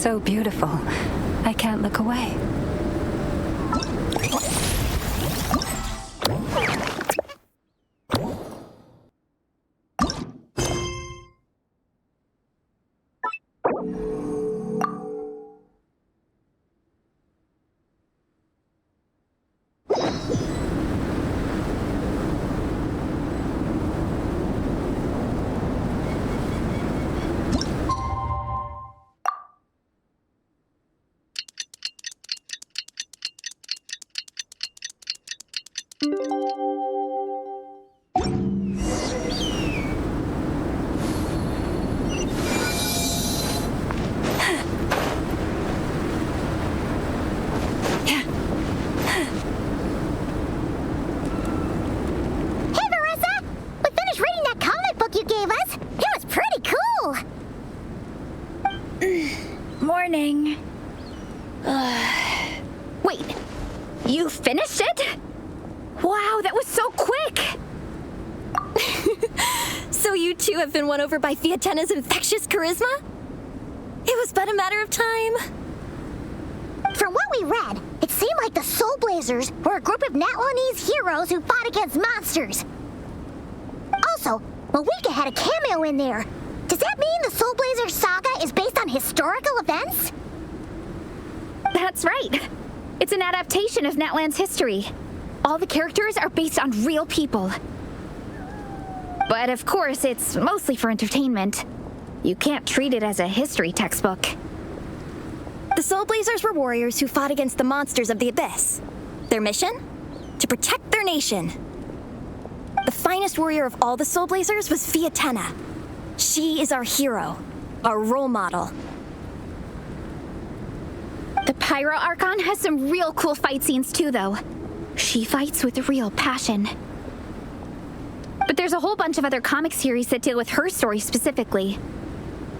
so beautiful. I can't look away. Morning. Wait, you finished it? Wow, that was so quick! So you two have been won over by Fiatena's infectious charisma? It was but a matter of time. From what we read, it seemed like the Soulblazers were a group of Natlanese heroes who fought against monsters. Also, Malika had a cameo in there. Does that mean the Soulblazer saga is based on historical events? That's right. It's an adaptation of Natlan's history. All the characters are based on real people. But of course, it's mostly for entertainment. You can't treat it as a history textbook. The Soulblazers were warriors who fought against the monsters of the Abyss. Their mission? To protect their nation. The finest warrior of all the Soulblazers was Fiatena. She is our hero, our role model. The Pyro Archon has some real cool fight scenes too, though. She fights with real passion. But there's a whole bunch of other comic series that deal with her story specifically.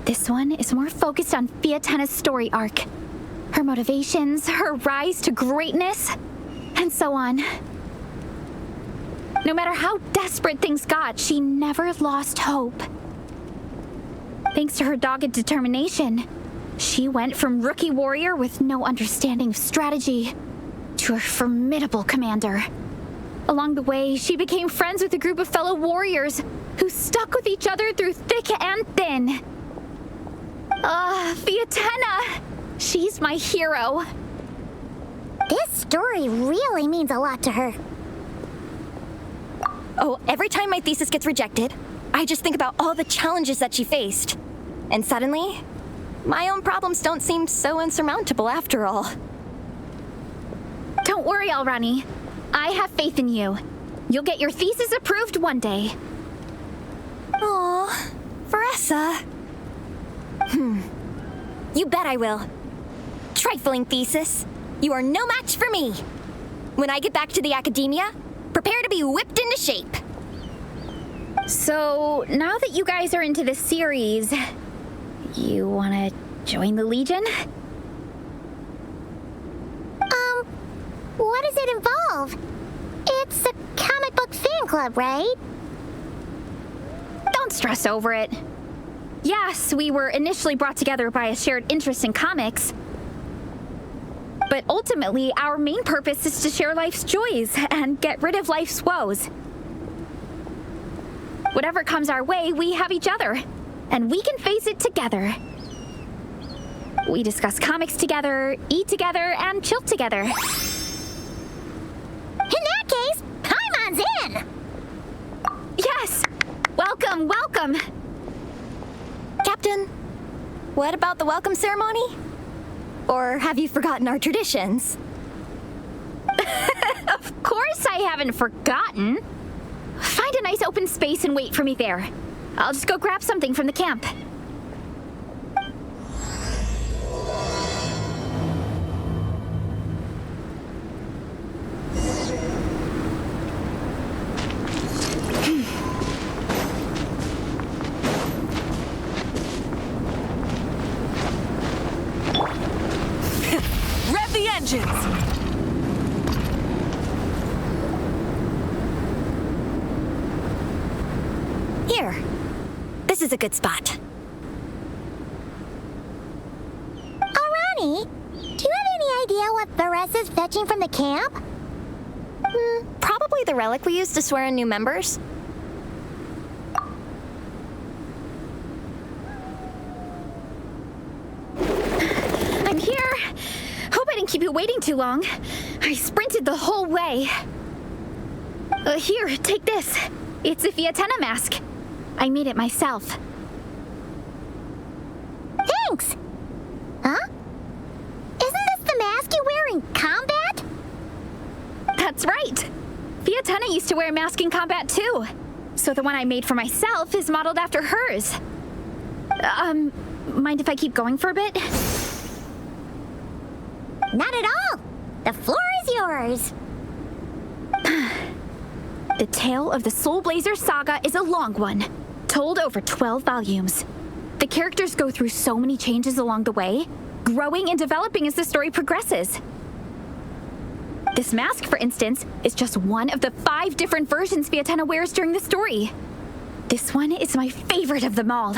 This one is more focused on Fiatena's story arc. Her motivations, her rise to greatness, and so on. No matter how desperate things got, she never lost hope. Thanks to her dogged determination, she went from rookie warrior with no understanding of strategy to a formidable commander. Along the way, she became friends with a group of fellow warriors who stuck with each other through thick and thin. Fiatena! She's my hero. This story really means a lot to her. Oh, every time my thesis gets rejected, I just think about all the challenges that she faced. And suddenly, my own problems don't seem so insurmountable after all. Don't worry, Alrani. I have faith in you. You'll get your thesis approved one day. Aw, Varesa. You bet I will. Trifling thesis. You are no match for me. When I get back to the academia, prepare to be whipped into shape. So, now that you guys are into this series, you wanna join the Legion? What does it involve? It's a comic book fan club, right? Don't stress over it. Yes, we were initially brought together by a shared interest in comics. But ultimately, our main purpose is to share life's joys and get rid of life's woes. Whatever comes our way, we have each other, and we can face it together. We discuss comics together, eat together, and chill together. In that case, Paimon's in! Yes! Welcome, welcome! Captain, what about the welcome ceremony? Or have you forgotten our traditions? Of course I haven't forgotten. Find a nice open space and wait for me there. I'll just go grab something from the camp. Rev the engines! Here. This is a good spot. Minnie, do you have any idea what Varesa's fetching from the camp? Probably the relic we used to swear in new members. I'm here. Hope I didn't keep you waiting too long. I sprinted the whole way. Here, take this. It's a Fiatena mask. I made it myself. Thanks! Huh? Isn't this the mask you wear in combat? That's right. Fiatena used to wear a mask in combat too. So the one I made for myself is modeled after hers. Mind if I keep going for a bit? Not at all! The floor is yours! The tale of the Soulblazer saga is a long one, told over 12 volumes. The characters go through so many changes along the way, growing and developing as the story progresses. This mask, for instance, is just one of the 5 different versions Fiatena wears during the story. This one is my favorite of them all.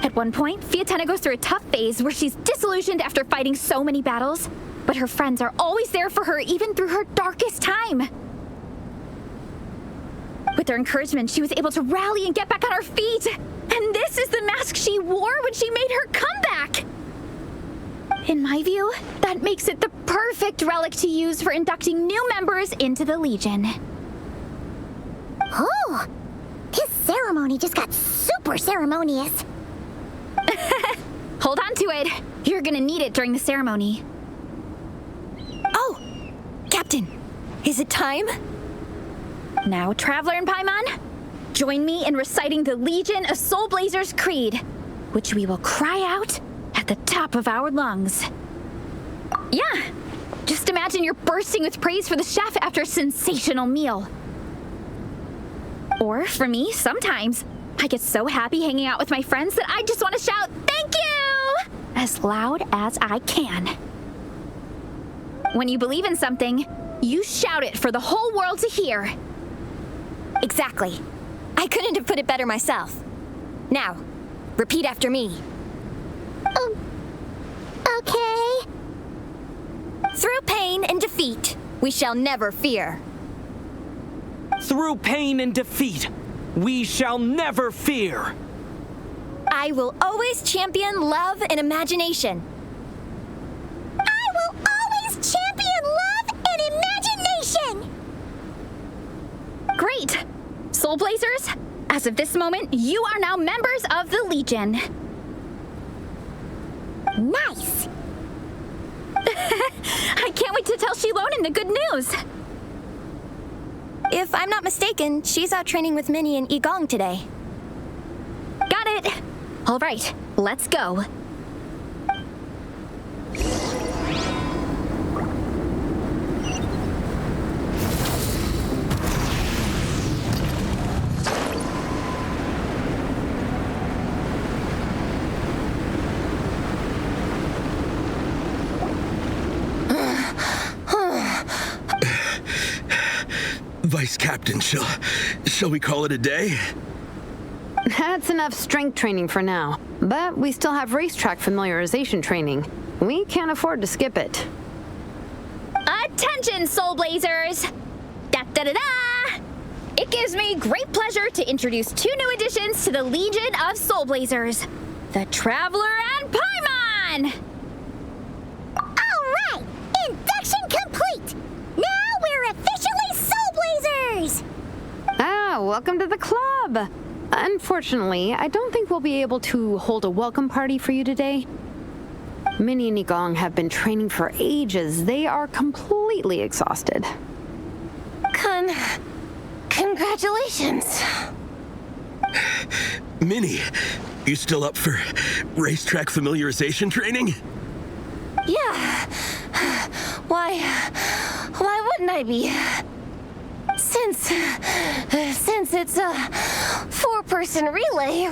At one point, Fiatena goes through a tough phase where she's disillusioned after fighting so many battles, but her friends are always there for her even through her darkest time. With their encouragement, she was able to rally and get back on her feet. And this is the mask she wore when she made her comeback. In my view, that makes it the perfect relic to use for inducting new members into the Legion. Oh! This ceremony just got super ceremonious. Hold on to it. You're gonna need it during the ceremony. Oh! Captain, is it time? Now, Traveler and Paimon, join me in reciting the Legion of Soulblazer's Creed, which we will cry out at the top of our lungs. Yeah, just imagine you're bursting with praise for the chef after a sensational meal. Or, for me, sometimes, I get so happy hanging out with my friends that I just want to shout, "Thank you!" as loud as I can. When you believe in something, you shout it for the whole world to hear. Exactly. I couldn't have put it better myself. Now, repeat after me. Okay. Through pain and defeat, we shall never fear. Through pain and defeat, we shall never fear. I will always champion love and imagination. I will always champion love and imagination! Great! Soulblazers, as of this moment, you are now members of the Legion. Nice! I can't wait to tell Xilonen the good news. If I'm not mistaken, she's out training with Minnie and Igong today. Got it. All right, let's go. Vice Captain, shall we call it a day? That's enough strength training for now, but we still have racetrack familiarization training. We can't afford to skip it. Attention, Soulblazers! Da-da-da-da! It gives me great pleasure to introduce 2 new additions to the Legion of Soulblazers, the Traveler and Paimon! Alright! Induction complete! Now we're officially Soulblazers! Ah, welcome to the club! Unfortunately, I don't think we'll be able to hold a welcome party for you today. Minnie and Igong have been training for ages. They are completely exhausted. Congratulations. Minnie, you still up for racetrack familiarization training? Yeah. Why wouldn't I be? Since it's a 4-person relay,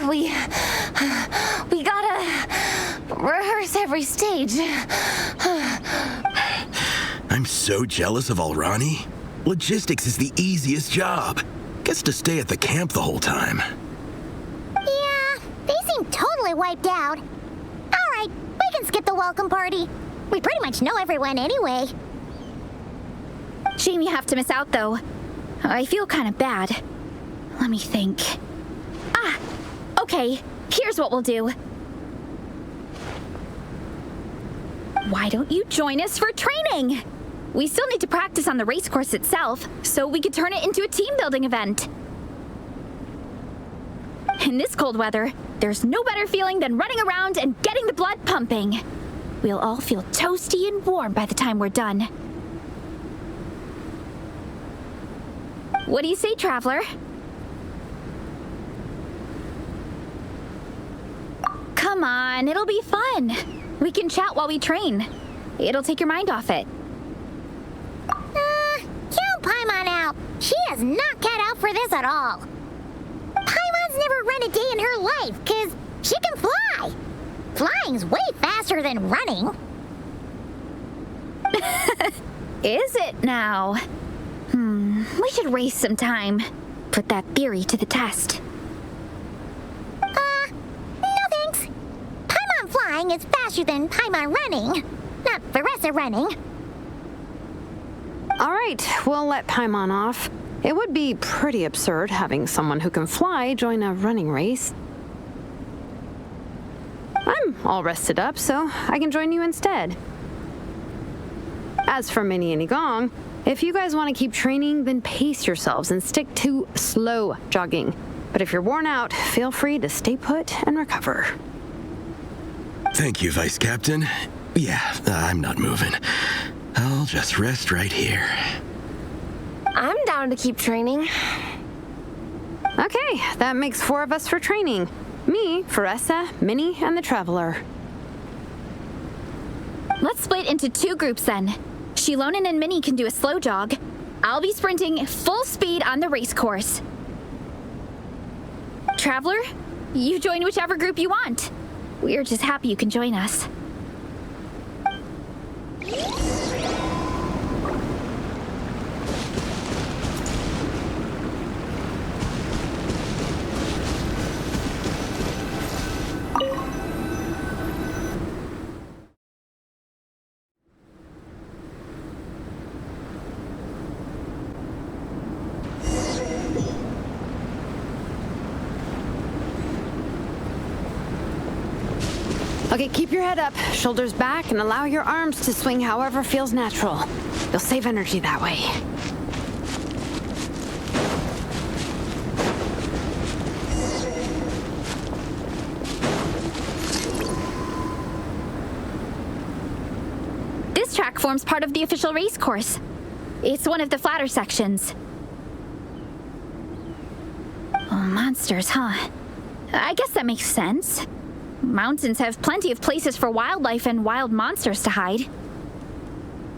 we gotta rehearse every stage. I'm so jealous of Alrani. Logistics is the easiest job. Gets to stay at the camp the whole time. Yeah, they seem totally wiped out. Alright, alright. We can skip the welcome party. We pretty much know everyone anyway. Shame you have to miss out, though. I feel kind of bad. Let me think. Ah! Okay, here's what we'll do. Why don't you join us for training? We still need to practice on the race course itself, so we could turn it into a team-building event. In this cold weather, there's no better feeling than running around and getting the blood pumping. We'll all feel toasty and warm by the time we're done. What do you say, Traveler? Come on, it'll be fun. We can chat while we train. It'll take your mind off it. Count Paimon out. She is not cut out for this at all. Paimon's never run a day in her life, 'cause she can fly. Flying's way faster than running. Is it now? We should race sometime. Put that theory to the test. No thanks. Paimon flying is faster than Paimon running. Not Varesa running. All right, we'll let Paimon off. It would be pretty absurd having someone who can fly join a running race. I'm all rested up, so I can join you instead. As for Minnie and Igong, if you guys want to keep training, then pace yourselves and stick to slow jogging. But if you're worn out, feel free to stay put and recover. Thank you, Vice Captain. Yeah, I'm not moving. I'll just rest right here. I'm down to keep training. Okay, that makes 4 of us for training. Me, Varesa, Minnie, and the Traveler. Let's split into 2 groups then. Xilonen and Minnie can do a slow jog. I'll be sprinting full speed on the race course. Traveler, you join whichever group you want. We're just happy you can join us. Okay, keep your head up, shoulders back, and allow your arms to swing however feels natural. You'll save energy that way. This track forms part of the official race course. It's one of the flatter sections. Oh, monsters, huh? I guess that makes sense. Mountains have plenty of places for wildlife and wild monsters to hide.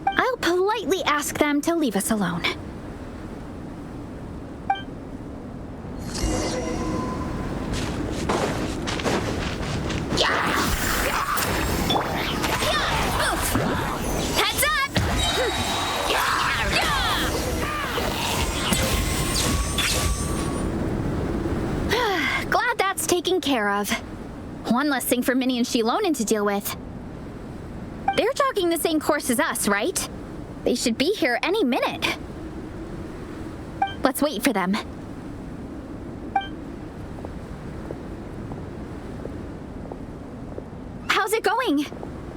I'll politely ask them to leave us alone. Heads up! Glad that's taken care of. One less thing for Minnie and Xilonen to deal with. They're jogging the same course as us, right? They should be here any minute. Let's wait for them. How's it going?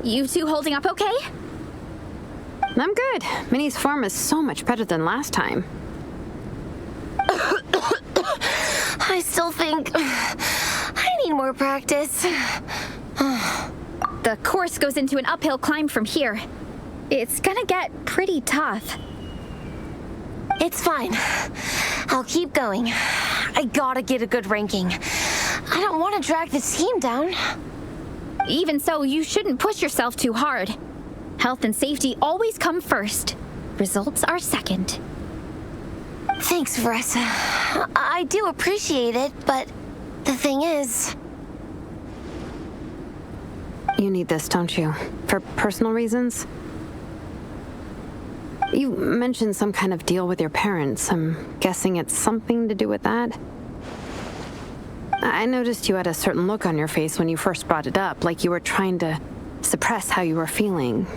You two holding up okay? I'm good. Minnie's form is so much better than last time. I still think I need more practice. The course goes into an uphill climb from here. It's gonna get pretty tough. It's fine. I'll keep going. I gotta get a good ranking. I don't want to drag the team down. Even so, you shouldn't push yourself too hard. Health and safety always come first. Results are second. Thanks, Varesa. I do appreciate it, but the thing is... You need this, don't you? For personal reasons? You mentioned some kind of deal with your parents. I'm guessing it's something to do with that? I noticed you had a certain look on your face when you first brought it up, like you were trying to suppress how you were feeling.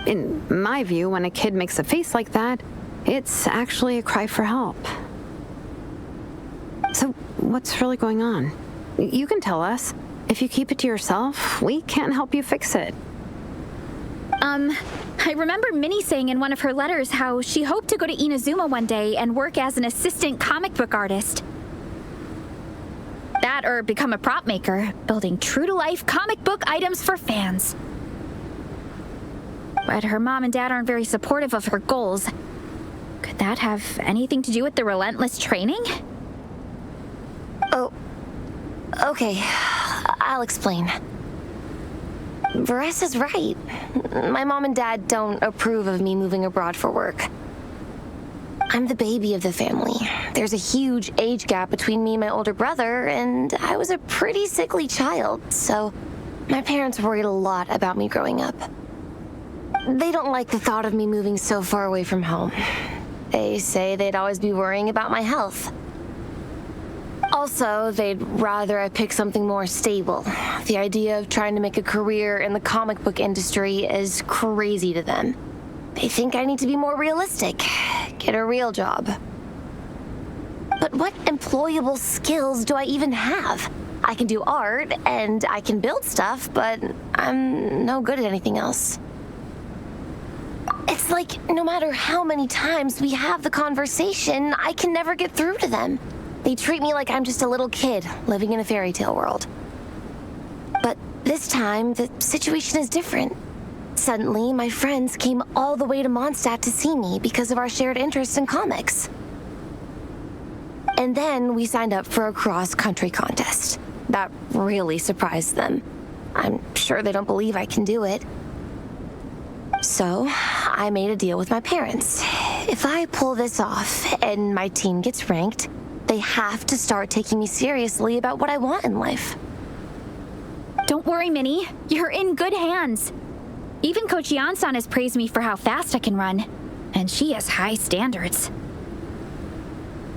In my view, when a kid makes a face like that, it's actually a cry for help. So, what's really going on? You can tell us. If you keep it to yourself, we can't help you fix it. I remember Minnie saying in one of her letters how she hoped to go to Inazuma one day and work as an assistant comic book artist. That or become a prop maker, building true-to-life comic book items for fans. But her mom and dad aren't very supportive of her goals. Could that have anything to do with the relentless training? Oh, okay. I'll explain. Varesa's right. My mom and dad don't approve of me moving abroad for work. I'm the baby of the family. There's a huge age gap between me and my older brother, and I was a pretty sickly child, so my parents worried a lot about me growing up. They don't like the thought of me moving so far away from home. They say they'd always be worrying about my health. Also, they'd rather I pick something more stable. The idea of trying to make a career in the comic book industry is crazy to them. They think I need to be more realistic, get a real job. But what employable skills do I even have? I can do art, and I can build stuff, but I'm no good at anything else. It's like no matter how many times we have the conversation, I can never get through to them. They treat me like I'm just a little kid living in a fairy tale world. But this time, the situation is different. Suddenly, my friends came all the way to Mondstadt to see me because of our shared interest in comics. And then we signed up for a cross-country contest. That really surprised them. I'm sure they don't believe I can do it. So, I made a deal with my parents. If I pull this off and my team gets ranked, they have to start taking me seriously about what I want in life. Don't worry, Minnie. You're in good hands. Even Coach Yan-san has praised me for how fast I can run. And she has high standards.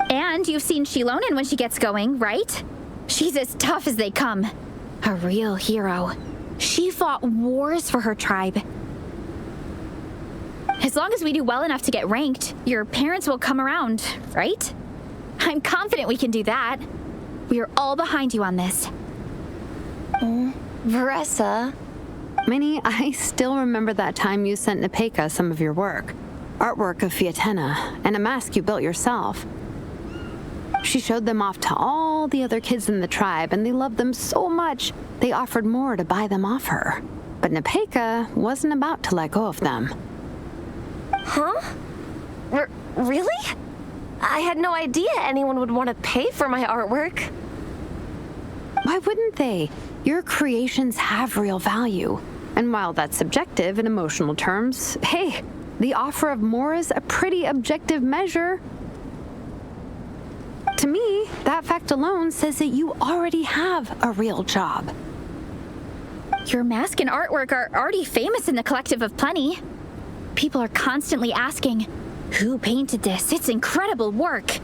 And you've seen Xilonen when she gets going, right? She's as tough as they come. A real hero. She fought wars for her tribe. As long as we do well enough to get ranked, your parents will come around, right? I'm confident we can do that. We are all behind you on this. Varesa. Minnie, I still remember that time you sent Nepeka some of your work. Artwork of Fiatena, and a mask you built yourself. She showed them off to all the other kids in the tribe, and they loved them so much, they offered more to buy them off her. But Nepeka wasn't about to let go of them. Huh? Really? I had no idea anyone would want to pay for my artwork. Why wouldn't they? Your creations have real value. And while that's subjective in emotional terms, hey, the offer of more is a pretty objective measure. To me, that fact alone says that you already have a real job. Your mask and artwork are already famous in the Collective of Plenty. People are constantly asking, who painted this? It's incredible work.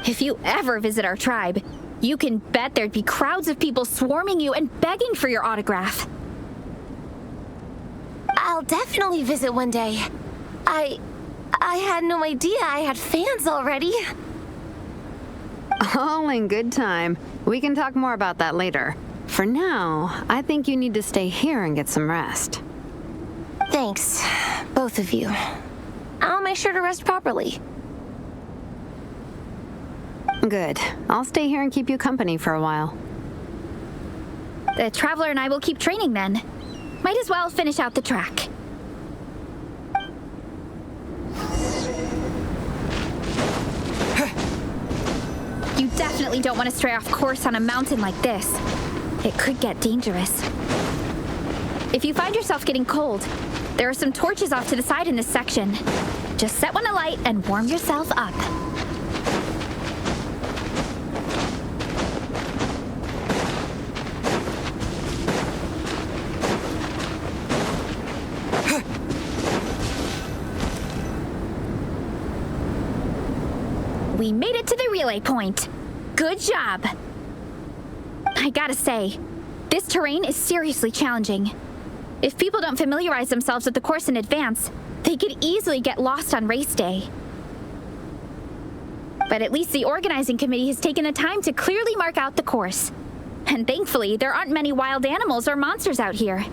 If you ever visit our tribe, you can bet there'd be crowds of people swarming you and begging for your autograph. I'll definitely visit one day. I had no idea I had fans already. All in good time. We can talk more about that later. For now, I think you need to stay here and get some rest. Thanks, both of you. I'll make sure to rest properly. Good. I'll stay here and keep you company for a while. The Traveler and I will keep training then. Might as well finish out the track. You definitely don't want to stray off course on a mountain like this. It could get dangerous. If you find yourself getting cold, there are some torches off to the side in this section. Just set one alight and warm yourself up. We made it to the relay point. Good job. I gotta say, this terrain is seriously challenging. If people don't familiarize themselves with the course in advance, they could easily get lost on race day. But at least the organizing committee has taken the time to clearly mark out the course. And thankfully, there aren't many wild animals or monsters out here.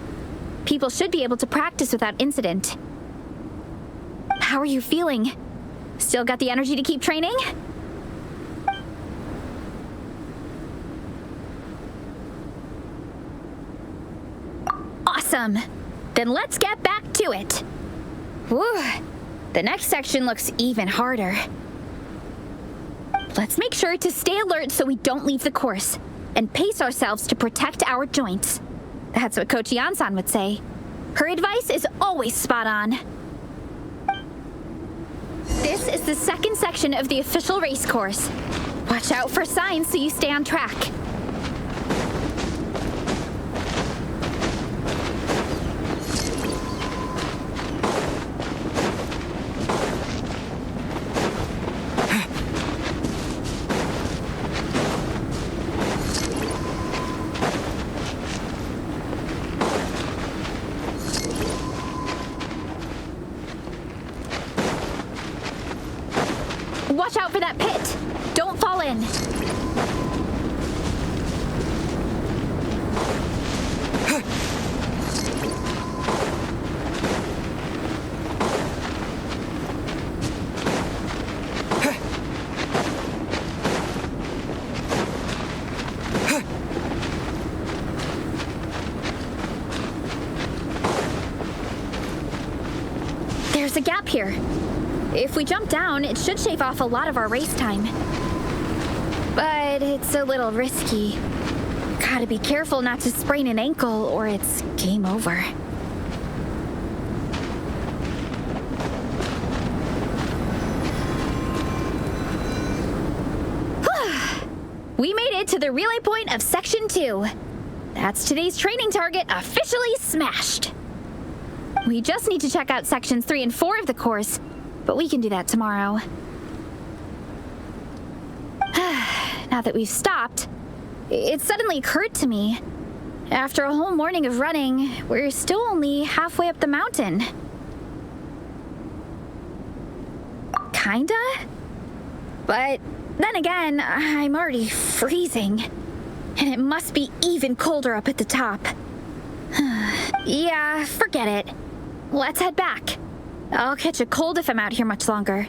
People should be able to practice without incident. How are you feeling? Still got the energy to keep training? Awesome! Then let's get back to it. Whew. The next section looks even harder. Let's make sure to stay alert so we don't leave the course, and pace ourselves to protect our joints. That's what Coach Yansan would say. Her advice is always spot on. This is the second section of the official race course. Watch out for signs so you stay on track. Watch out for that pit! Don't fall in! There's a gap here. If we jump down, it should shave off a lot of our race time. But it's a little risky. Gotta be careful not to sprain an ankle or it's game over. We made it to the relay point of Section 2. That's today's training target officially smashed. We just need to check out Sections 3 and 4 of the course, but we can do that tomorrow. Now that we've stopped, it suddenly occurred to me. After a whole morning of running, we're still only halfway up the mountain. Kinda? But then again, I'm already freezing. And it must be even colder up at the top. Yeah, forget it. Let's head back. I'll catch a cold if I'm out here much longer.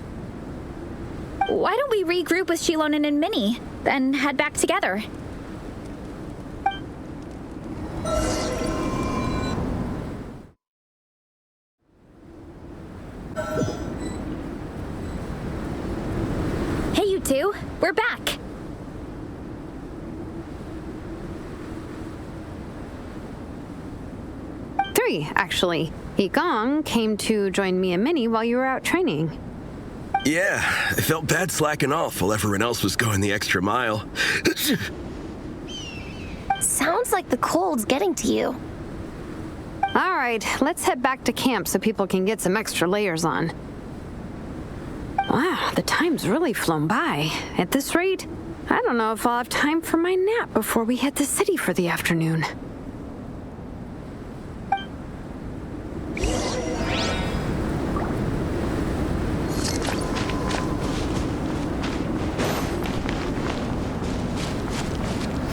Why don't we regroup with Xilonen and Minnie, then head back together? Hey, you two. We're back. Three, actually. Gong came to join me and Minnie while you were out training. Yeah, I felt bad slacking off while everyone else was going the extra mile. Sounds like the cold's getting to you. All right, let's head back to camp so people can get some extra layers on. Wow, the time's really flown by. At this rate, I don't know if I'll have time for my nap before we hit the city for the afternoon.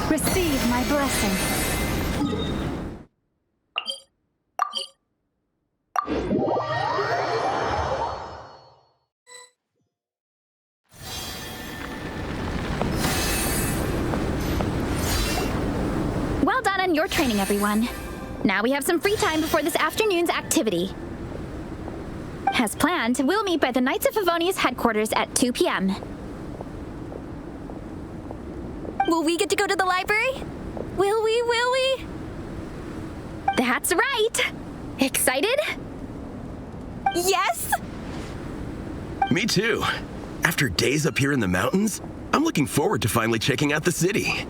Receive my blessing. Well done on your training, everyone. Now we have some free time before this afternoon's activity. As planned, we'll meet by the Knights of Favonia's headquarters at 2 p.m. Will we get to go to the library? Will we? That's right! Excited? Yes! Me too. After days up here in the mountains, I'm looking forward to finally checking out the city.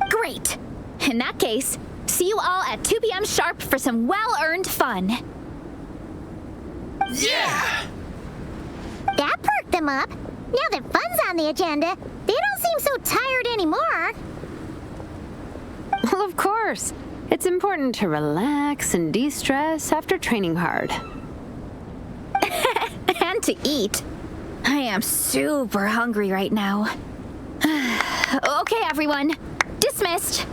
Great! In that case, see you all at 2 p.m. sharp for some well-earned fun. Yeah! That perked them up. Now that fun's on the agenda, They don't seem so tired anymore. Well, of course. It's important to relax and de-stress after training hard. And to eat. I am super hungry right now. Okay, everyone. Dismissed.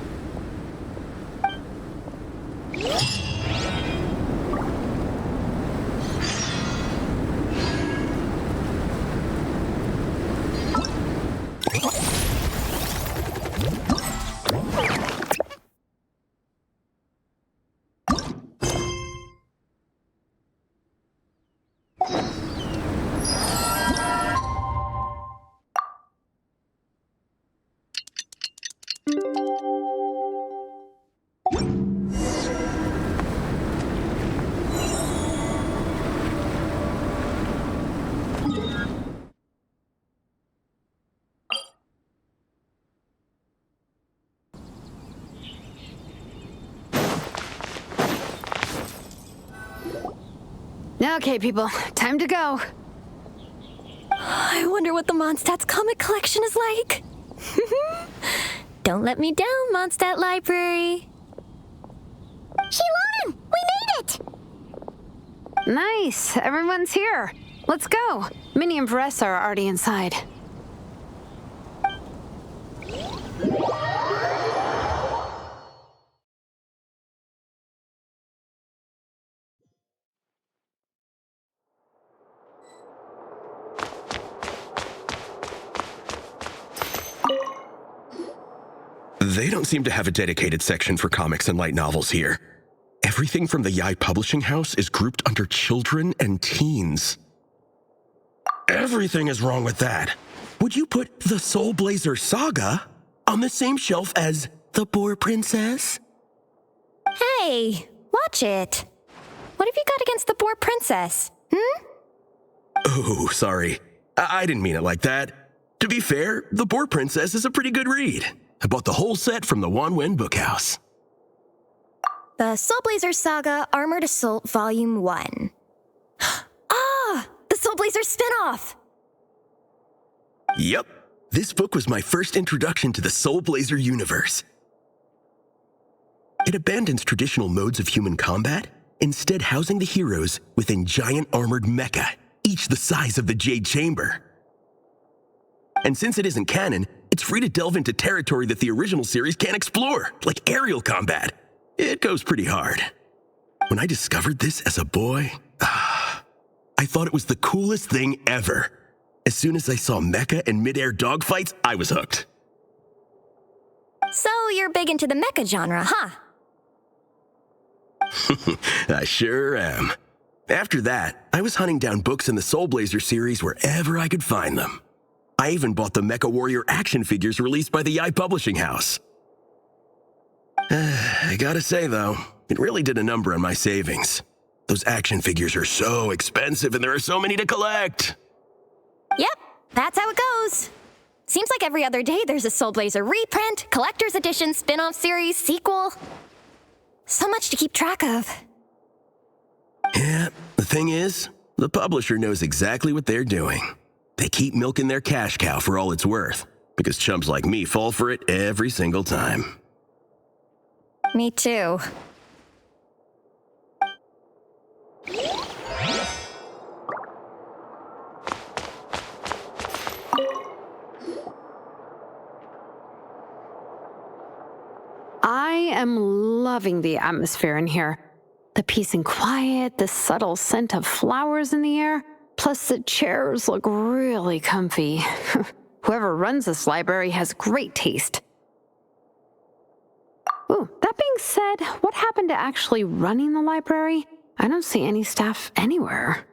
Okay, people, time to go. I wonder what the Mondstadt's comic collection is like. Don't let me down, Mondstadt Library. Xilonen, we made it! Nice, everyone's here. Let's go. Minnie and Varesa are already inside. They don't seem to have a dedicated section for comics and light novels here. Everything from the Yai Publishing House is grouped under children and teens. Everything is wrong with that. Would you put the Soulblazer saga on the same shelf as The Boar Princess? Hey, watch it. What have you got against the Boar Princess? Oh, sorry. I didn't mean it like that. To be fair, The Boar Princess is a pretty good read. I bought the whole set from the Wanwen Bookhouse. The Soulblazer Saga Armored Assault Volume 1. Ah! The Soulblazer spin-off! Yep. This book was my first introduction to the Soulblazer universe. It abandons traditional modes of human combat, instead housing the heroes within giant armored mecha, each the size of the Jade Chamber. And since it isn't canon, it's free to delve into territory that the original series can't explore, like aerial combat. It goes pretty hard. When I discovered this as a boy, I thought it was the coolest thing ever. As soon as I saw mecha and mid-air dogfights, I was hooked. So you're big into the mecha genre, huh? I sure am. After that, I was hunting down books in the Soulblazer series wherever I could find them. I even bought the Mecha Warrior action figures released by the Yai Publishing House. I gotta say, though, it really did a number on my savings. Those action figures are so expensive and there are so many to collect. Yep, that's how it goes. Seems like every other day there's a Soulblazer reprint, collector's edition, spin-off series, sequel. So much to keep track of. Yeah, the thing is, the publisher knows exactly what they're doing. They keep milking their cash cow for all it's worth, because chumps like me fall for it every single time. Me too. I am loving the atmosphere in here. The peace and quiet, the subtle scent of flowers in the air, plus the chairs look really comfy. Whoever runs this library has great taste. Ooh, that being said, what happened to actually running the library? I don't see any staff anywhere.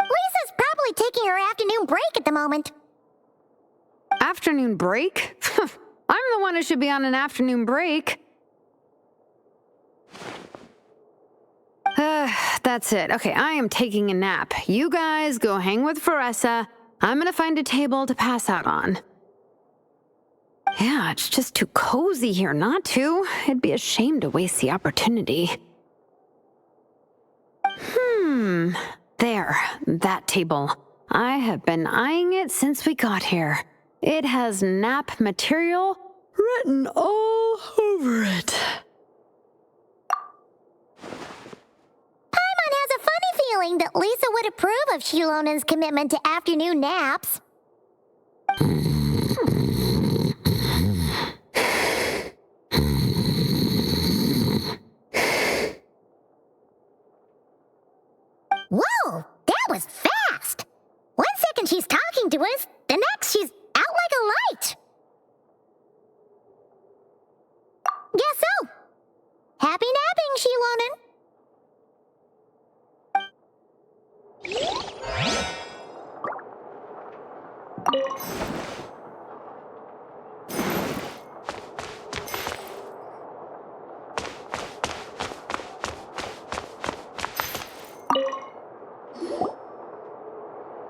Lisa's probably taking her afternoon break at the moment. Afternoon break? I'm the one who should be on an afternoon break. That's it. Okay, I am taking a nap. You guys go hang with Varesa. I'm gonna find a table to pass out on. Yeah, it's just too cozy here not to. It'd be a shame to waste the opportunity. There, that table. I have been eyeing it since we got here. It has nap material written all over it. Paimon has a funny feeling that Lisa would approve of Xilonen's commitment to afternoon naps. Whoa, that was fast! 1 second she's talking to us, the next she's out like a light. Guess so. Happy napping, Xilonen.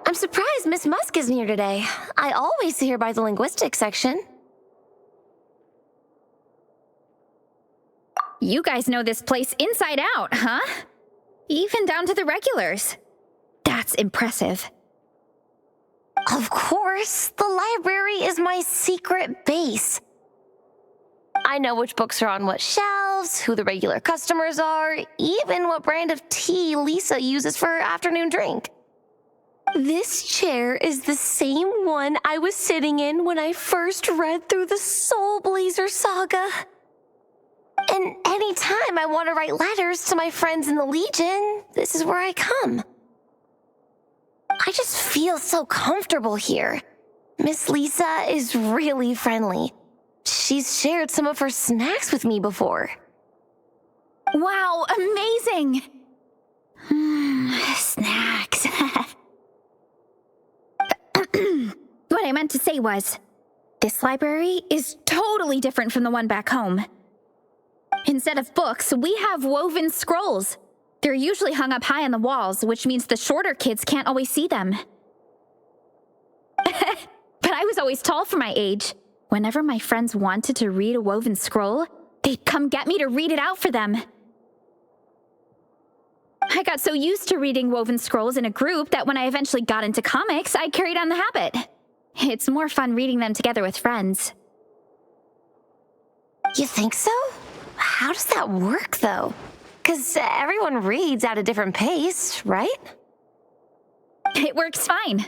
I'm surprised Miss Musk isn't here today. I always see her by the linguistics section. You guys know this place inside out, huh? Even down to the regulars. That's impressive. Of course, the library is my secret base. I know which books are on what shelves, who the regular customers are, even what brand of tea Lisa uses for her afternoon drink. This chair is the same one I was sitting in when I first read through the Soulblazer saga. And anytime I want to write letters to my friends in the Legion, this is where I come. I just feel so comfortable here. Miss Lisa is really friendly. She's shared some of her snacks with me before. Wow, amazing! Snacks. What I meant to say was, this library is totally different from the one back home. Instead of books, we have woven scrolls. They're usually hung up high on the walls, which means the shorter kids can't always see them. But I was always tall for my age. Whenever my friends wanted to read a woven scroll, they'd come get me to read it out for them. I got so used to reading woven scrolls in a group that when I eventually got into comics, I carried on the habit. It's more fun reading them together with friends. You think so? How does that work, though? Because everyone reads at a different pace, right? It works fine.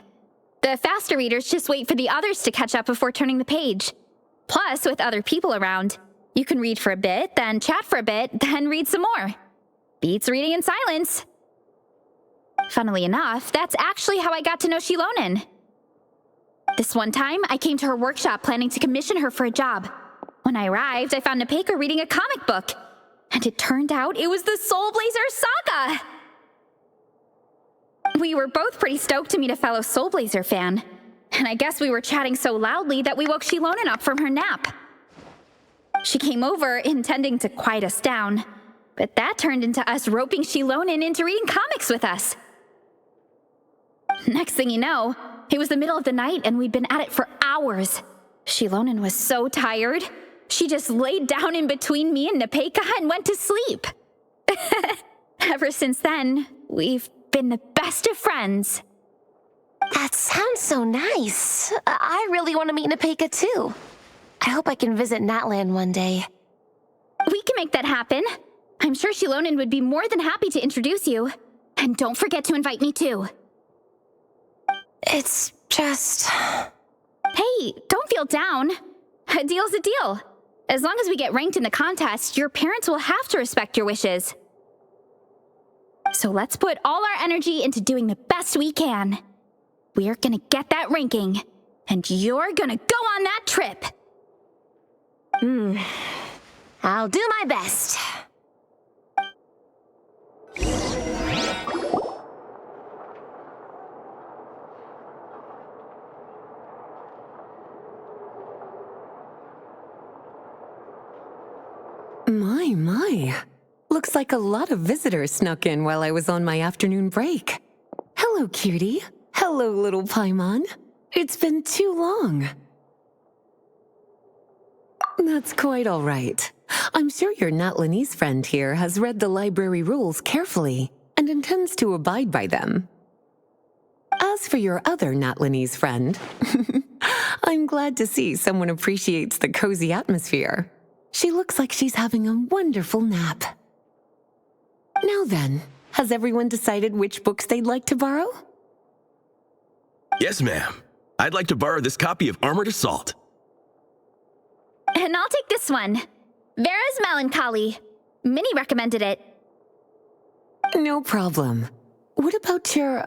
The faster readers just wait for the others to catch up before turning the page. Plus, with other people around, you can read for a bit, then chat for a bit, then read some more. Beats reading in silence. Funnily enough, that's actually how I got to know Xilonen. This one time, I came to her workshop planning to commission her for a job. When I arrived, I found Nepeka reading a comic book. And it turned out it was the Soulblazer saga! We were both pretty stoked to meet a fellow Soulblazer fan. And I guess we were chatting so loudly that we woke Xilonen up from her nap. She came over intending to quiet us down, but that turned into us roping Xilonen into reading comics with us. Next thing you know, it was the middle of the night and we'd been at it for hours. Xilonen was so tired, she just laid down in between me and Nepeka and went to sleep. Ever since then, we've been the best of friends. That sounds so nice. I really want to meet Nepeka too. I hope I can visit Natland one day. We can make that happen. I'm sure Xilonen would be more than happy to introduce you. And don't forget to invite me too. It's just... Hey, don't feel down. A deal's a deal. As long as we get ranked in the contest, your parents will have to respect your wishes. So let's put all our energy into doing the best we can. We're gonna get that ranking, and you're gonna go on that trip. I'll do my best. My. Looks like a lot of visitors snuck in while I was on my afternoon break. Hello, cutie. Hello, little Paimon. It's been too long. That's quite all right. I'm sure your Natlanese friend here has read the library rules carefully and intends to abide by them. As for your other Natlanese friend, I'm glad to see someone appreciates the cozy atmosphere. She looks like she's having a wonderful nap. Now then, has everyone decided which books they'd like to borrow? Yes, ma'am. I'd like to borrow this copy of Armored Assault. And I'll take this one. Vera's Melancholy. Minnie recommended it. No problem. What about your,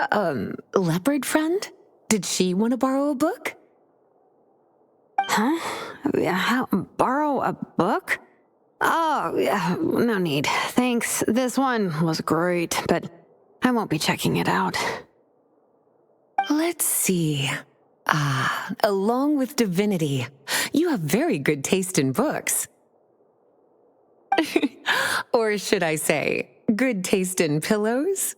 leopard friend? Did she want to borrow a book? Huh? Borrow a book? Oh, yeah, no need. Thanks. This one was great, but I won't be checking it out. Let's see. Along with Divinity, you have very good taste in books. Or should I say, good taste in pillows?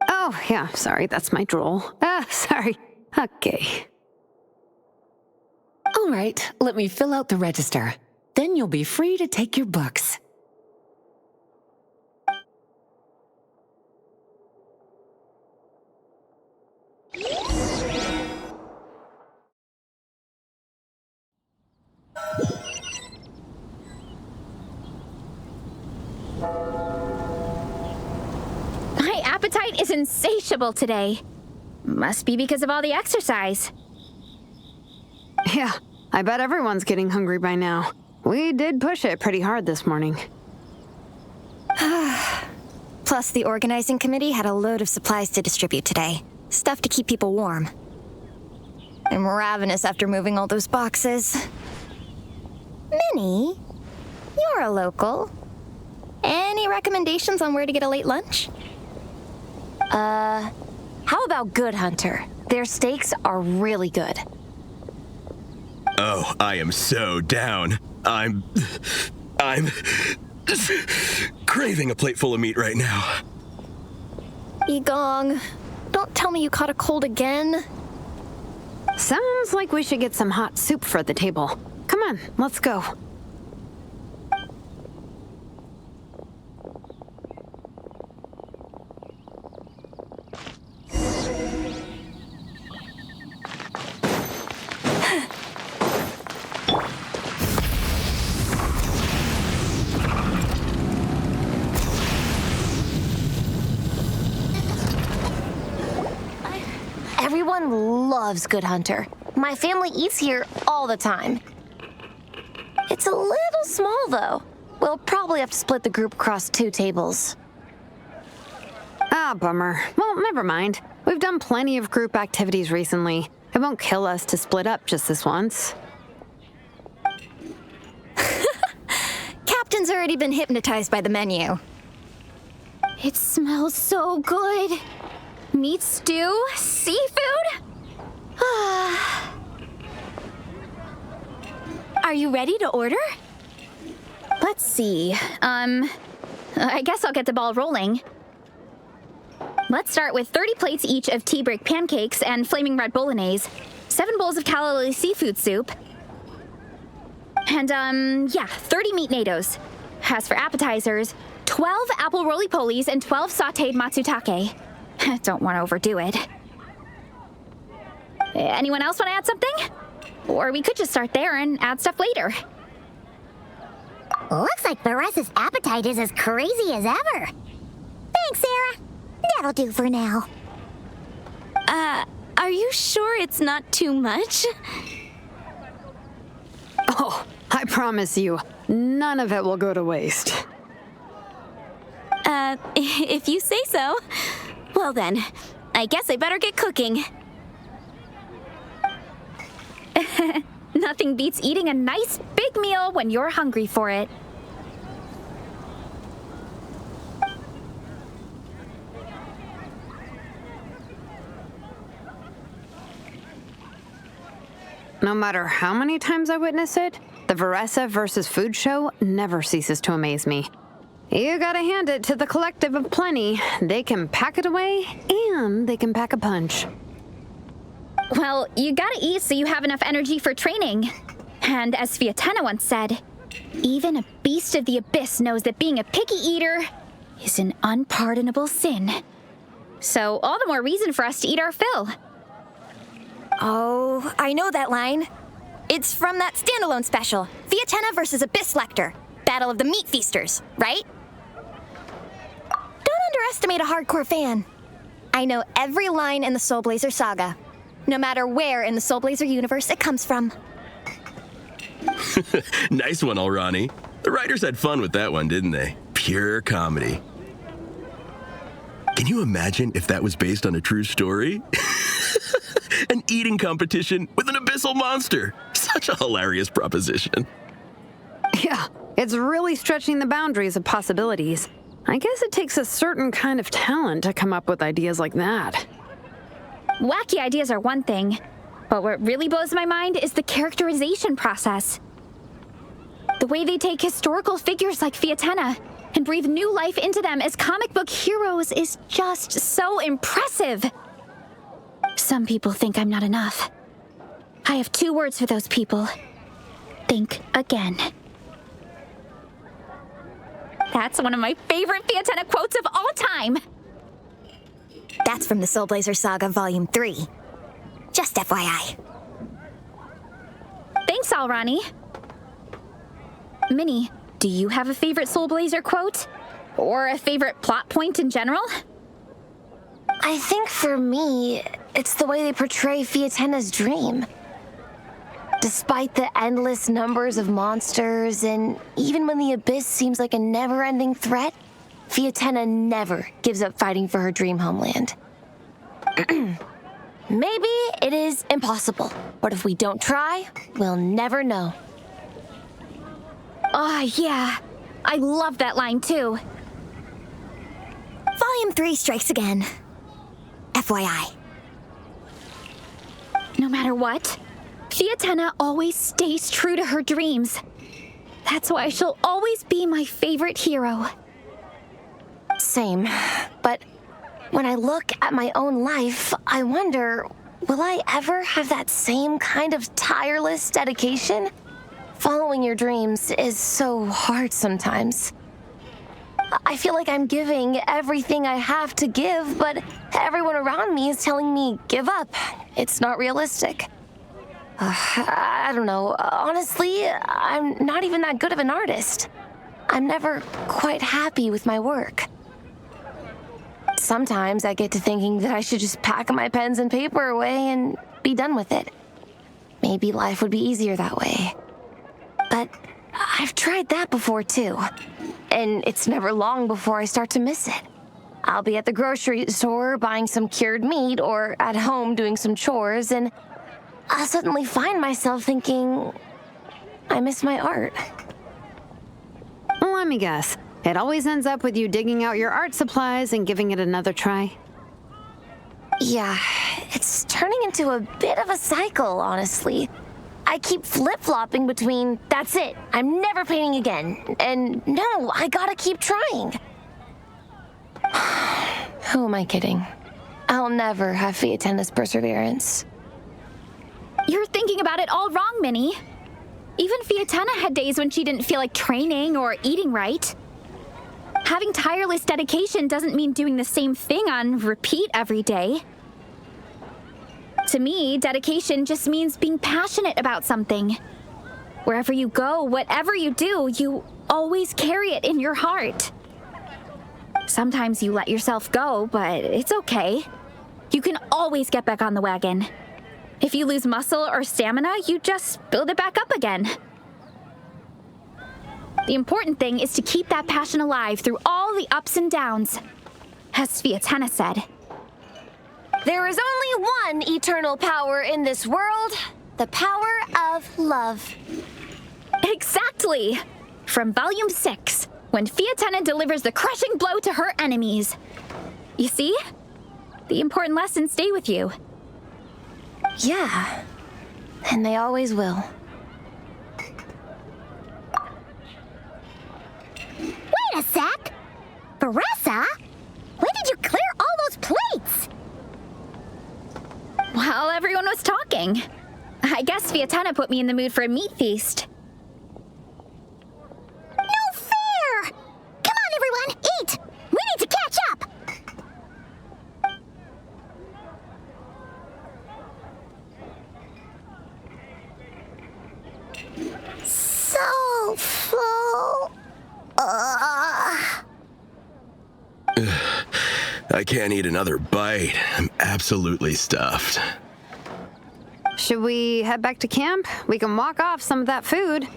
Oh, yeah, sorry, that's my drool. Sorry. Okay. All right, let me fill out the register. Then you'll be free to take your books. My appetite is insatiable today. Must be because of all the exercise. Yeah, I bet everyone's getting hungry by now. We did push it pretty hard this morning. Plus, the organizing committee had a load of supplies to distribute today. Stuff to keep people warm. I'm ravenous after moving all those boxes. Minnie, you're a local. Any recommendations on where to get a late lunch? How about Good Hunter? Their steaks are really good. Oh, I am so down. I'm craving a plate full of meat right now. Igong, don't tell me you caught a cold again. Sounds like we should get some hot soup for the table. Come on, let's go. Everyone loves Good Hunter. My family eats here all the time. It's a little small, though. We'll probably have to split the group across 2 tables. Ah, bummer. Well, never mind. We've done plenty of group activities recently. It won't kill us to split up just this once. Captain's already been hypnotized by the menu. It smells so good. Meat stew? Seafood? Are you ready to order? Let's see. I guess I'll get the ball rolling. Let's start with 30 plates each of tea break pancakes and flaming red bolognese, 7 bowls of calorie seafood soup, and, 30 meat natos. As for appetizers, 12 apple roly-polies and 12 sauteed matsutake. Don't want to overdo it. Anyone else want to add something? Or we could just start there and add stuff later. Looks like Varesa's appetite is as crazy as ever. Thanks, Sarah. That'll do for now. Are you sure it's not too much? Oh, I promise you, none of it will go to waste. If you say so. Well then, I guess I better get cooking. Nothing beats eating a nice big meal when you're hungry for it. No matter how many times I witness it, the Varesa versus food show never ceases to amaze me. You gotta hand it to the collective of plenty. They can pack it away, and they can pack a punch. Well, you gotta eat so you have enough energy for training. And as Fiatena once said, even a beast of the abyss knows that being a picky eater is an unpardonable sin. So all the more reason for us to eat our fill. Oh, I know that line. It's from that standalone special, Viatenna versus Abyss Lecter, Battle of the Meat Feasters, right? Don't underestimate a hardcore fan. I know every line in the Soulblazer saga, no matter where in the Soulblazer universe it comes from. Nice one, Alrani. The writers had fun with that one, didn't they? Pure comedy. Can you imagine if that was based on a true story? An eating competition with an abyssal monster. Such a hilarious proposition. Yeah, it's really stretching the boundaries of possibilities. I guess it takes a certain kind of talent to come up with ideas like that. Wacky ideas are one thing, but what really blows my mind is the characterization process. The way they take historical figures like Viatenna and breathe new life into them as comic book heroes is just so impressive. Some people think I'm not enough. I have 2 words for those people. Think again. That's one of my favorite Viatenna quotes of all time. That's from the Soulblazer Saga Volume 3. Just FYI. Thanks, Alrani. Minnie, do you have a favorite Soulblazer quote? Or a favorite plot point in general? I think for me, it's the way they portray Viatenna's dream. Despite the endless numbers of monsters, and even when the Abyss seems like a never-ending threat, Viatenna never gives up fighting for her dream homeland. Maybe it is impossible, but if we don't try, we'll never know. Oh, yeah. I love that line, too. Volume 3 strikes again. FYI. No matter what, Viatenna always stays true to her dreams. That's why she'll always be my favorite hero. Same, but when I look at my own life, I wonder, will I ever have that same kind of tireless dedication? Following your dreams is so hard sometimes. I feel like I'm giving everything I have to give, but everyone around me is telling me, give up. It's not realistic. I don't know. Honestly, I'm not even that good of an artist. I'm never quite happy with my work. Sometimes I get to thinking that I should just pack my pens and paper away and be done with it. Maybe life would be easier that way. But I've tried that before too. And it's never long before I start to miss it. I'll be at the grocery store buying some cured meat or at home doing some chores, and I'll suddenly find myself thinking, I miss my art. Let me guess. It always ends up with you digging out your art supplies and giving it another try. Yeah, it's turning into a bit of a cycle, honestly. I keep flip-flopping between, that's it, I'm never painting again, and no, I gotta keep trying. Who am I kidding? I'll never have Viatenna's perseverance. You're thinking about it all wrong, Minnie. Even Viatenna had days when she didn't feel like training or eating right. Having tireless dedication doesn't mean doing the same thing on repeat every day. To me, dedication just means being passionate about something. Wherever you go, whatever you do, you always carry it in your heart. Sometimes you let yourself go, but it's okay. You can always get back on the wagon. If you lose muscle or stamina, you just build it back up again. The important thing is to keep that passion alive through all the ups and downs. As Viatenna said, There is only one eternal power in this world, the power of love. exactly! From Volume 6, when Viatenna delivers the crushing blow to her enemies. You see? The important lessons stay with you. Yeah, and they always will. Wait a sec! Varesa? When did you clear all those plates? While everyone was talking. I guess Viatenna put me in the mood for a meat feast. No fair! Come on, everyone, eat! We need to catch up! I can't eat another bite. I'm absolutely stuffed. Should we head back to camp? We can walk off some of that food.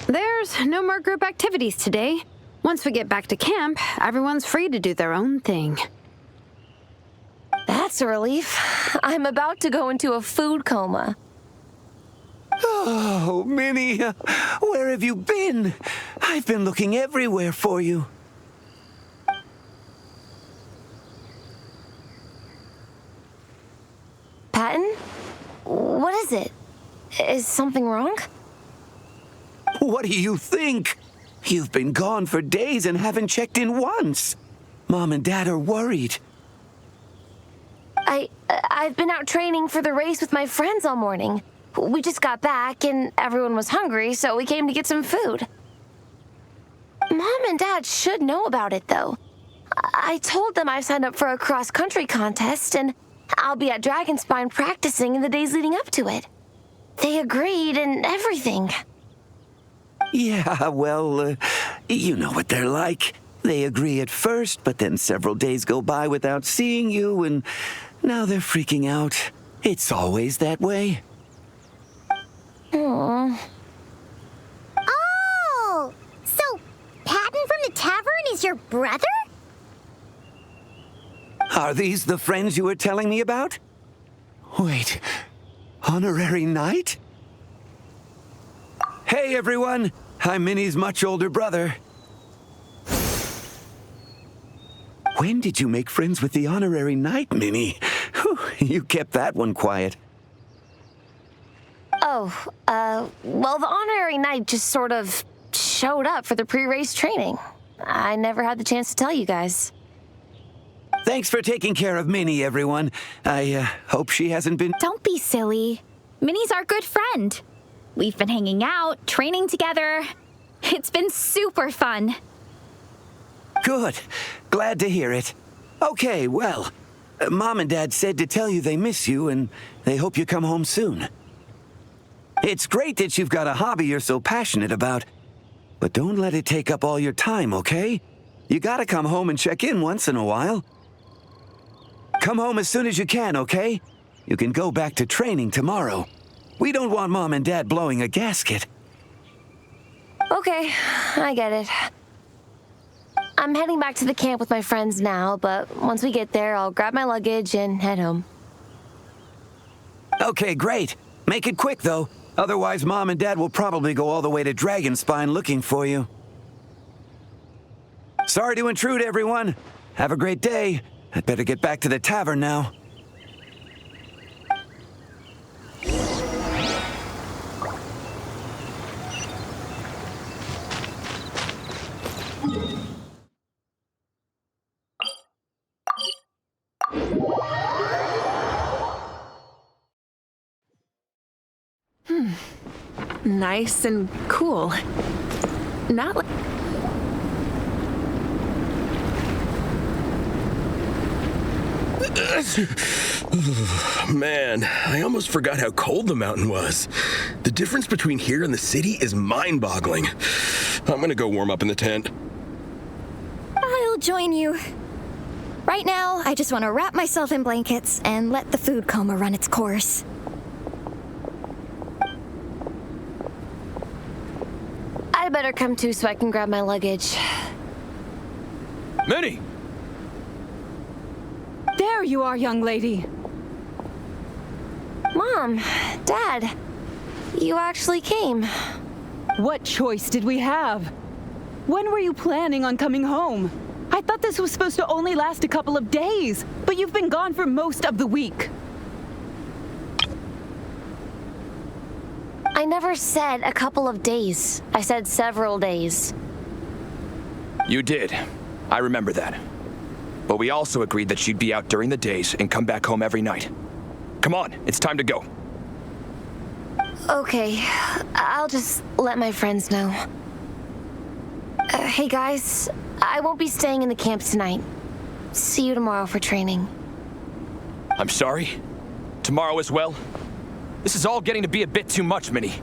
There's no more group activities today. Once we get back to camp, everyone's free to do their own thing. That's a relief. I'm about to go into a food coma. Oh, Minnie, where have you been? I've been looking everywhere for you. Patton? What is it? Is something wrong? What do you think? You've been gone for days and haven't checked in once. Mom and Dad are worried. I've been out training for the race with my friends all morning. We just got back and everyone was hungry, so we came to get some food. Mom and Dad should know about it, though. I told them I signed up for a cross-country contest and I'll be at Dragonspine practicing in the days leading up to it. They agreed and everything. Yeah, well, you know what they're like. They agree at first, but then several days go by without seeing you, and now they're freaking out. It's always that way. Aww. Oh! So, Patton from the tavern is your brother? Are these the friends you were telling me about? Wait, honorary knight? Hey, everyone. I'm Minnie's much older brother. When did you make friends with the honorary knight, Minnie? Whew, you kept that one quiet. Oh, well, the honorary knight just sort of showed up for the pre-race training. I never had the chance to tell you guys. Thanks for taking care of Minnie, everyone. I hope she hasn't been... Don't be silly. Minnie's our good friend. We've been hanging out, training together. It's been super fun. Good. Glad to hear it. Okay, well, Mom and Dad said to tell you they miss you and they hope you come home soon. It's great that you've got a hobby you're so passionate about, but don't let it take up all your time, okay? You gotta come home and check in once in a while. Come home as soon as you can, okay? You can go back to training tomorrow. We don't want Mom and Dad blowing a gasket. Okay, I get it. I'm heading back to the camp with my friends now, but once we get there, I'll grab my luggage and head home. Okay, great. Make it quick, though. Otherwise, Mom and Dad will probably go all the way to Dragonspine looking for you. Sorry to intrude, everyone. Have a great day. I'd better get back to the tavern now. Nice and cool. Not like... Man, I almost forgot how cold the mountain was. The difference between here and the city is mind-boggling. I'm gonna go warm up in the tent. I'll join you. Right now, I just want to wrap myself in blankets and let the food coma run its course. I better come too so I can grab my luggage. Minnie! There you are, young lady. Mom, Dad, you actually came. What choice did we have? When were you planning on coming home? I thought this was supposed to only last a couple of days, but you've been gone for most of the week. I I never said a couple of days. I said several days. You did. I remember that. But we also agreed that she'd be out during the days and come back home every night. Come on, it's time to go. Okay, I'll just let my friends know. Hey guys, I won't be staying in the camp tonight. See you tomorrow for training. I'm sorry? Tomorrow as well? This is all getting to be a bit too much, Minnie.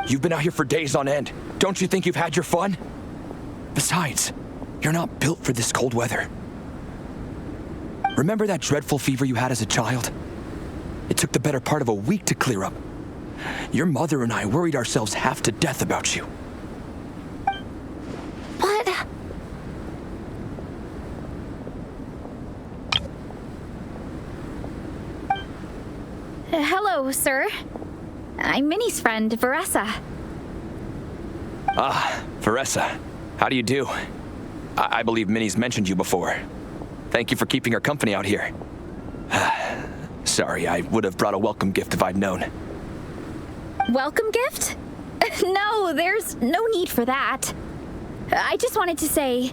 You've been out here for days on end. Don't you think you've had your fun? Besides, you're not built for this cold weather. Remember that dreadful fever you had as a child? It took the better part of a week to clear up. Your mother and I worried ourselves half to death about you. What? Hello, sir. I'm Minnie's friend, Varesa. Ah, Varesa. How do you do? I believe Minnie's mentioned you before. Thank you for keeping her company out here. Sorry, I would have brought a welcome gift if I'd known. Welcome gift? No, there's no need for that. I just wanted to say,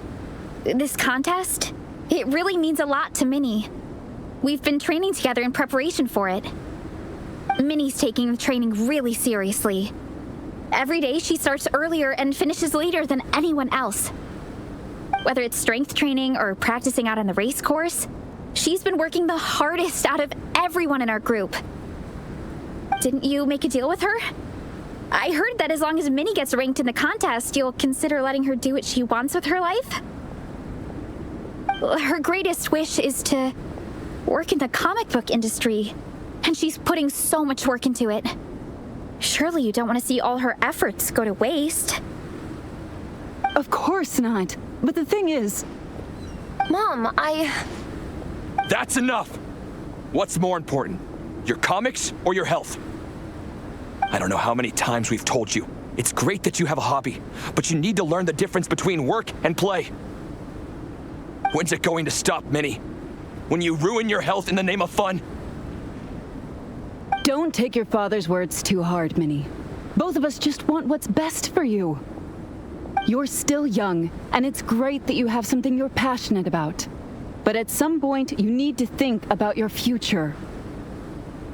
this contest, it really means a lot to Minnie. We've been training together in preparation for it. Minnie's taking the training really seriously. Every day she starts earlier and finishes later than anyone else. Whether it's strength training or practicing out on the race course, she's been working the hardest out of everyone in our group. Didn't you make a deal with her? I heard that as long as Minnie gets ranked in the contest, you'll consider letting her do what she wants with her life? Her greatest wish is to work in the comic book industry, and she's putting so much work into it. Surely you don't want to see all her efforts go to waste. Of course not. But the thing is... Mom, That's enough! What's more important, your comics or your health? I don't know how many times we've told you. It's great that you have a hobby, but you need to learn the difference between work and play. When's it going to stop, Minnie? When you ruin your health in the name of fun? Don't take your father's words too hard, Minnie. Both of us just want what's best for you. You're still young, and it's great that you have something you're passionate about. But at some point, you need to think about your future.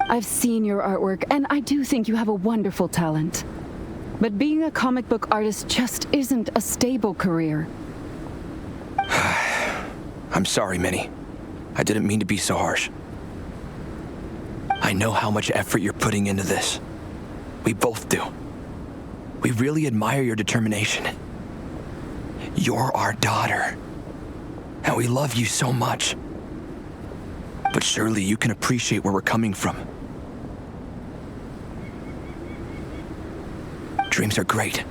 I've seen your artwork, and I do think you have a wonderful talent. But being a comic book artist just isn't a stable career. I'm sorry, Minnie. I didn't mean to be so harsh. I know how much effort you're putting into this. We both do. We really admire your determination. You're our daughter, and we love you so much. But surely you can appreciate where we're coming from. Dreams are great,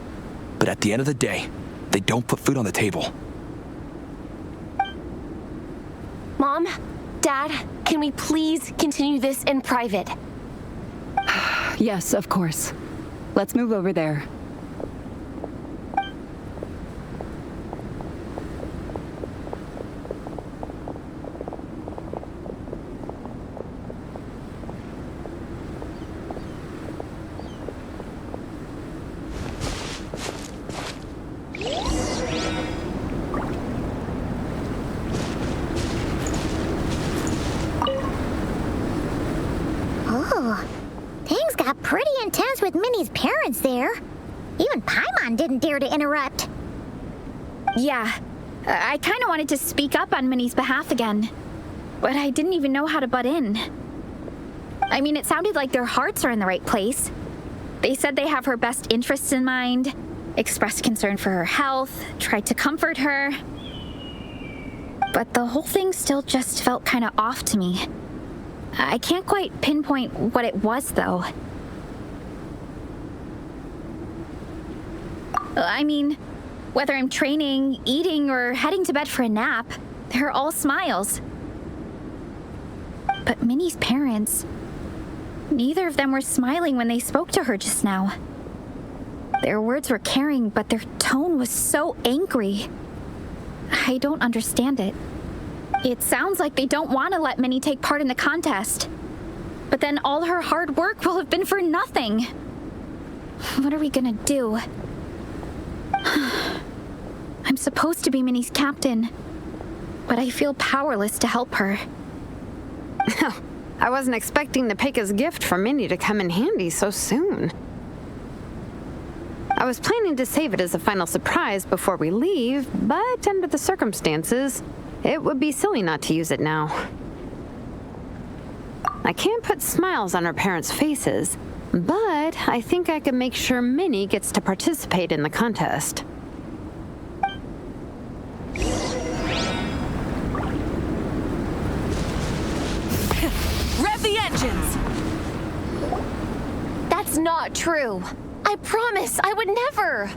but at the end of the day, they don't put food on the table. Mom, Dad, can we please continue this in private? Yes, of course. Let's move over there. Things got pretty intense with Minnie's parents there. Even Paimon didn't dare to interrupt. Yeah, I kind of wanted to speak up on Minnie's behalf again, but I didn't even know how to butt in. I mean, it sounded like their hearts are in the right place. They said they have her best interests in mind, expressed concern for her health, tried to comfort her. But the whole thing still just felt kind of off to me. I can't quite pinpoint what it was, though. I mean, whether I'm training, eating, or heading to bed for a nap, they're all smiles. But Minnie's parents, neither of them were smiling when they spoke to her just now. Their words were caring, but their tone was so angry. I don't understand it. It sounds like they don't want to let Minnie take part in the contest. But then all her hard work will have been for nothing. What are we gonna do? I'm supposed to be Minnie's captain, but I feel powerless to help her. I wasn't expecting Nepeka's gift from Minnie to come in handy so soon. I was planning to save it as a final surprise before we leave, but under the circumstances, it would be silly not to use it now. I can't put smiles on her parents' faces, but I think I can make sure Minnie gets to participate in the contest. Rev the engines! That's not true. I promise, I would never.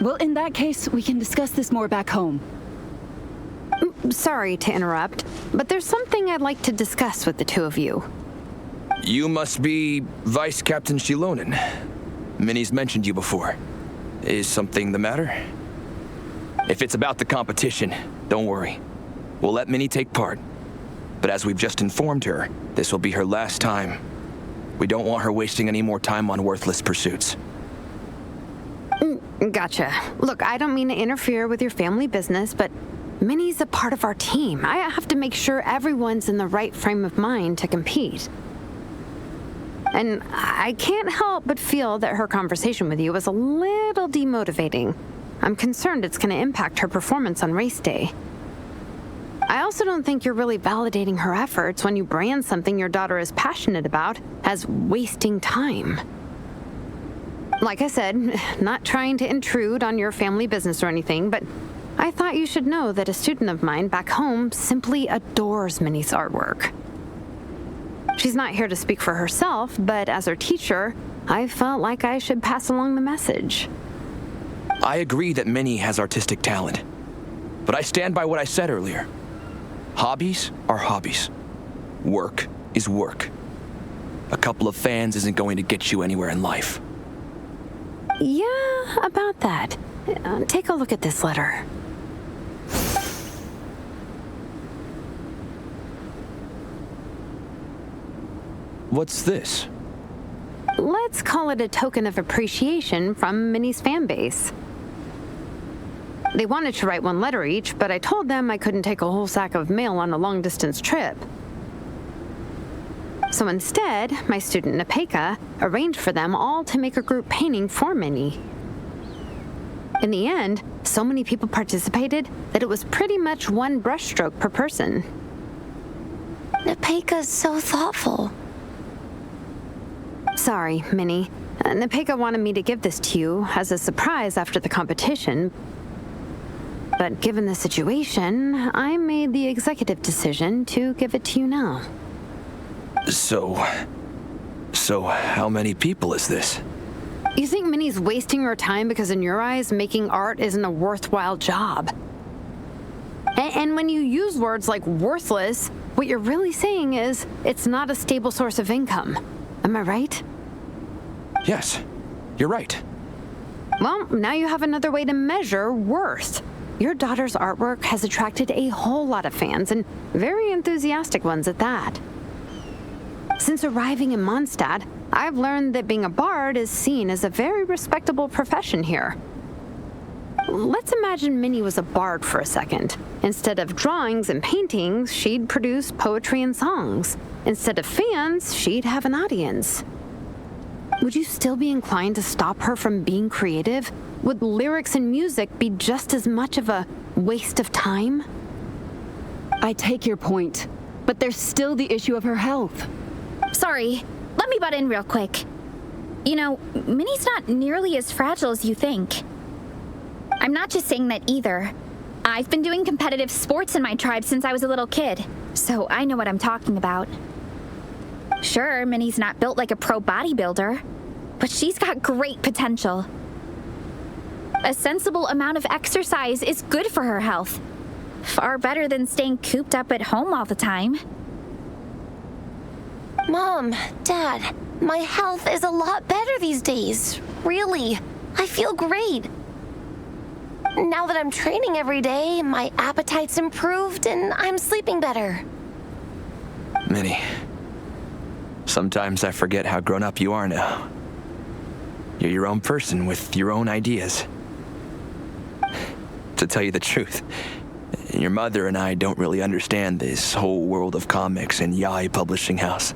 Well, in that case, we can discuss this more back home. Sorry to interrupt, but there's something I'd like to discuss with the two of you. You must be Vice Captain Xilonen. Minnie's mentioned you before. Is something the matter? If it's about the competition, don't worry. We'll let Minnie take part. But as we've just informed her, this will be her last time. We don't want her wasting any more time on worthless pursuits. Gotcha. Look, I don't mean to interfere with your family business, but Minnie's a part of our team. I have to make sure everyone's in the right frame of mind to compete. And I can't help but feel that her conversation with you was a little demotivating. I'm concerned it's going to impact her performance on race day. I also don't think you're really validating her efforts when you brand something your daughter is passionate about as wasting time. Like I said, not trying to intrude on your family business or anything, but I thought you should know that a student of mine back home simply adores Minnie's artwork. She's not here to speak for herself, but as her teacher, I felt like I should pass along the message. I agree that Minnie has artistic talent, but I stand by what I said earlier. Hobbies are hobbies. Work is work. A couple of fans isn't going to get you anywhere in life. Yeah, about that. Take a look at this letter. What's this? Let's call it a token of appreciation from Minnie's fan base. They wanted to write one letter each, but I told them I couldn't take a whole sack of mail on a long-distance trip. So instead, my student Nepeka arranged for them all to make a group painting for Minnie. In the end, so many people participated that it was pretty much one brushstroke per person. Nepeka's so thoughtful. Sorry, Minnie. Nepeka wanted me to give this to you as a surprise after the competition. But given the situation, I made the executive decision to give it to you now. So how many people is this? You think Minnie's wasting her time because in your eyes, making art isn't a worthwhile job? And when you use words like worthless, what you're really saying is it's not a stable source of income. Am I right? Yes, you're right. Well, now you have another way to measure worth. Your daughter's artwork has attracted a whole lot of fans, and very enthusiastic ones at that. Since arriving in Mondstadt, I've learned that being a bard is seen as a very respectable profession here. Let's imagine Minnie was a bard for a second. Instead of drawings and paintings, she'd produce poetry and songs. Instead of fans, she'd have an audience. Would you still be inclined to stop her from being creative? Would lyrics and music be just as much of a waste of time? I take your point, but there's still the issue of her health. Sorry, let me butt in real quick. You know, Minnie's not nearly as fragile as you think. I'm not just saying that either. I've been doing competitive sports in my tribe since I was a little kid, so I know what I'm talking about. Sure, Minnie's not built like a pro bodybuilder, but she's got great potential. A sensible amount of exercise is good for her health. Far better than staying cooped up at home all the time. Mom, Dad, my health is a lot better these days. Really, I feel great. Now that I'm training every day, my appetite's improved and I'm sleeping better. Minnie, sometimes I forget how grown up you are now. You're your own person with your own ideas. To tell you the truth, your mother and I don't really understand this whole world of comics and yaoi publishing house.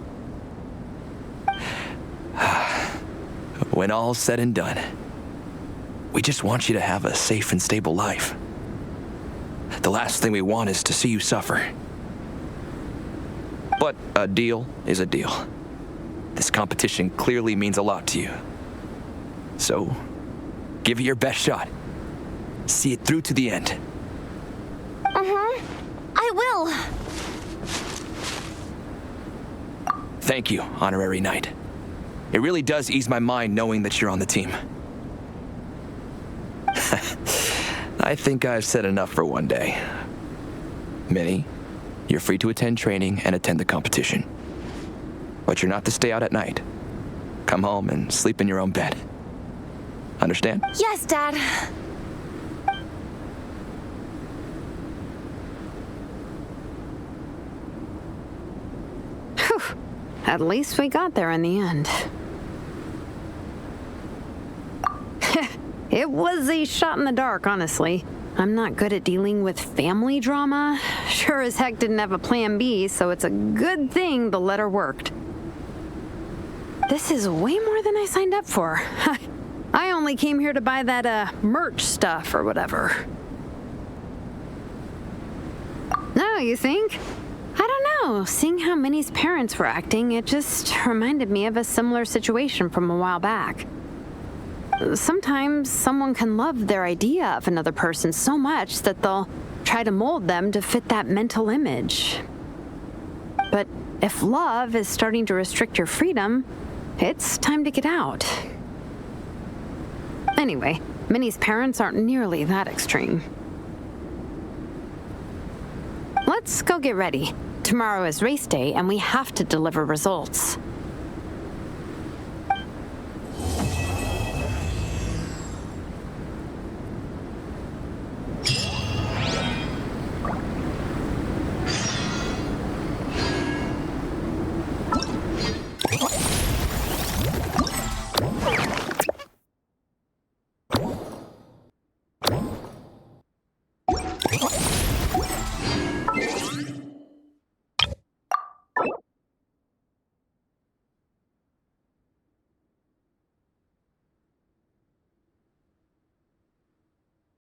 When all's said and done, we just want you to have a safe and stable life. The last thing we want is to see you suffer. But a deal is a deal. This competition clearly means a lot to you. So, give it your best shot. See it through to the end. I will. Thank you, Honorary Knight. It really does ease my mind knowing that you're on the team. I think I've said enough for one day. Minnie, you're free to attend training and attend the competition. But you're not to stay out at night. Come home and sleep in your own bed. Understand? Yes, Dad. Whew. At least we got there in the end. It was a shot in the dark, honestly. I'm not good at dealing with family drama. Sure as heck didn't have a plan B, so it's a good thing the letter worked. This is way more than I signed up for. I only came here to buy that, merch stuff or whatever. No, you think? I don't know. Seeing how Minnie's parents were acting, it just reminded me of a similar situation from a while back. Sometimes someone can love their idea of another person so much that they'll try to mold them to fit that mental image. But if love is starting to restrict your freedom, it's time to get out. Anyway, Minnie's parents aren't nearly that extreme. Let's go get ready. Tomorrow is race day and we have to deliver results.